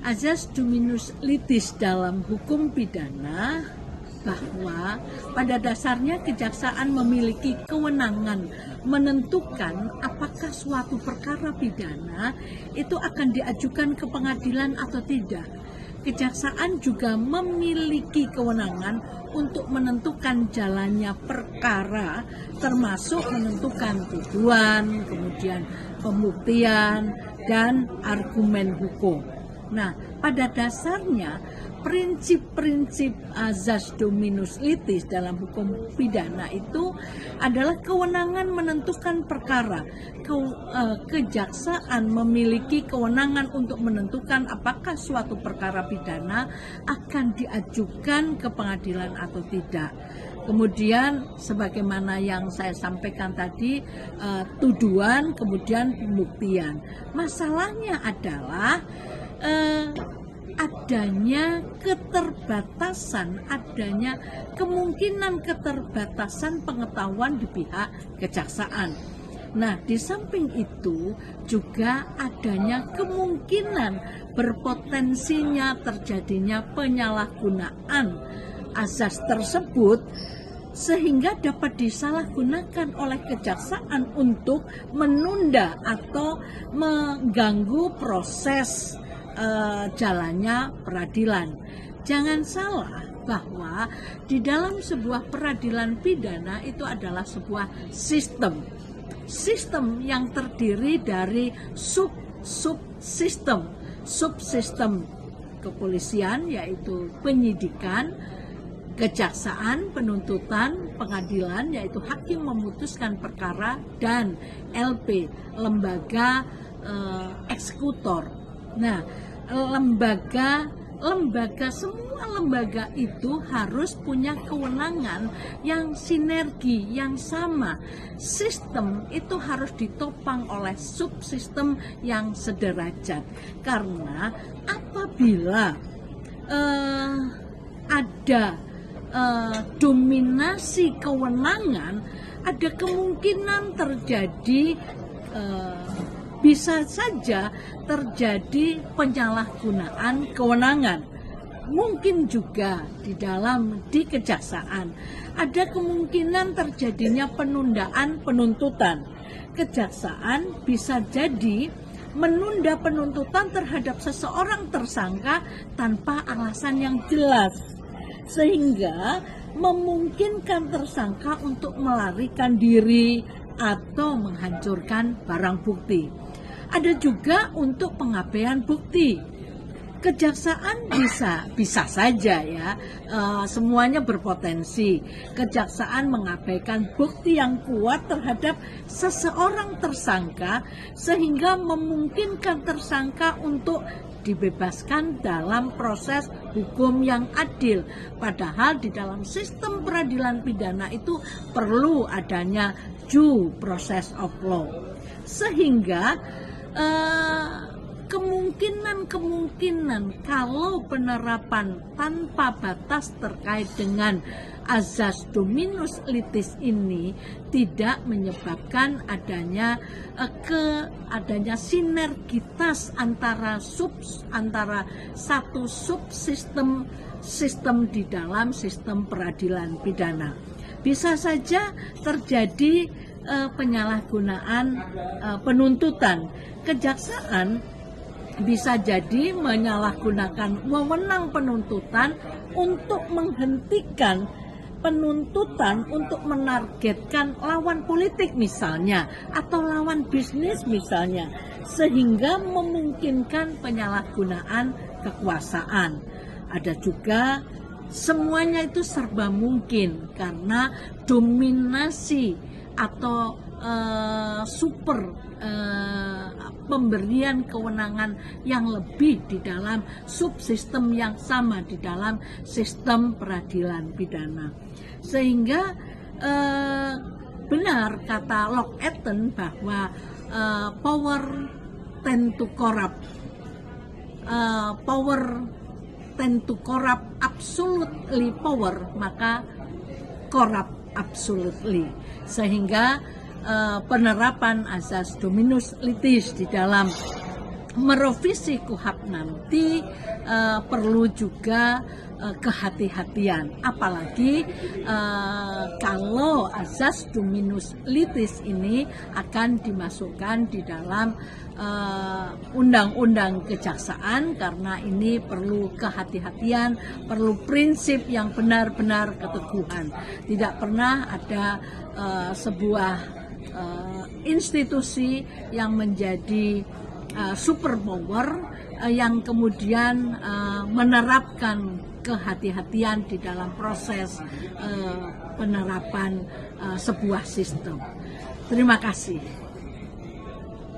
Azas dominus litis dalam hukum pidana bahwa pada dasarnya kejaksaan memiliki kewenangan menentukan apakah suatu perkara pidana itu akan diajukan ke pengadilan atau tidak. Kejaksaan juga memiliki kewenangan untuk menentukan jalannya perkara, termasuk menentukan tuduhan, kemudian pembuktian, dan argumen hukum. Nah, pada dasarnya prinsip-prinsip azas dominus litis dalam hukum pidana itu adalah kewenangan menentukan perkara. Kejaksaan memiliki kewenangan untuk menentukan apakah suatu perkara pidana akan diajukan ke pengadilan atau tidak. Kemudian sebagaimana yang saya sampaikan tadi, tuduhan, kemudian pembuktian. Masalahnya adalah adanya keterbatasan, adanya kemungkinan keterbatasan pengetahuan di pihak kejaksaan. Nah, di samping itu juga adanya kemungkinan berpotensinya terjadinya penyalahgunaan azas tersebut, sehingga dapat disalahgunakan oleh kejaksaan untuk menunda atau mengganggu proses jalannya peradilan. Jangan salah bahwa di dalam sebuah peradilan pidana itu adalah sebuah sistem yang terdiri dari subsistem kepolisian, yaitu penyidikan, kejaksaan, penuntutan, pengadilan, yaitu hakim memutuskan perkara, dan LP, lembaga eksekutor. Nah, semua lembaga itu harus punya kewenangan yang sinergi, yang sama. Sistem itu harus ditopang oleh subsistem yang sederajat. Karena apabila ada dominasi kewenangan, ada kemungkinan terjadi bisa saja terjadi penyalahgunaan kewenangan. Mungkin juga di kejaksaan ada kemungkinan terjadinya penundaan penuntutan. Kejaksaan bisa jadi menunda penuntutan terhadap seseorang tersangka tanpa alasan yang jelas, sehingga memungkinkan tersangka untuk melarikan diri atau menghancurkan barang bukti. Ada juga untuk pengabaian bukti. Kejaksaan bisa saja ya, semuanya berpotensi. Kejaksaan mengabaikan bukti yang kuat terhadap seseorang tersangka, sehingga memungkinkan tersangka untuk dibebaskan dalam proses hukum yang adil. Padahal di dalam sistem peradilan pidana itu perlu adanya due process of law, sehingga kemungkinan kalau penerapan tanpa batas terkait dengan azas dominus litis ini tidak menyebabkan adanya sinergitas antara satu subsistem di dalam sistem peradilan pidana. Bisa saja terjadi penyalahgunaan penuntutan. Kejaksaan bisa jadi menyalahgunakan wewenang penuntutan untuk menghentikan penuntutan, untuk menargetkan lawan politik misalnya, atau lawan bisnis misalnya, sehingga memungkinkan penyalahgunaan kekuasaan. Ada juga, semuanya itu serba mungkin karena dominasi atau pemberian kewenangan yang lebih di dalam subsistem yang sama di dalam sistem peradilan pidana. Sehingga benar kata Locke Eaton bahwa power tend to corrupt, absolutely power, maka corrupt absolutely. Sehingga penerapan azas dominus litis di dalam merevisi KUHP nanti perlu juga kehati-hatian, apalagi kalau azas dominus litis ini akan dimasukkan di dalam undang-undang kejaksaan, karena ini perlu kehati-hatian, perlu prinsip yang benar-benar keteguhan. Tidak pernah ada sebuah institusi yang menjadi superpower yang kemudian menerapkan kehati-hatian di dalam proses penerapan sebuah sistem. Terima kasih.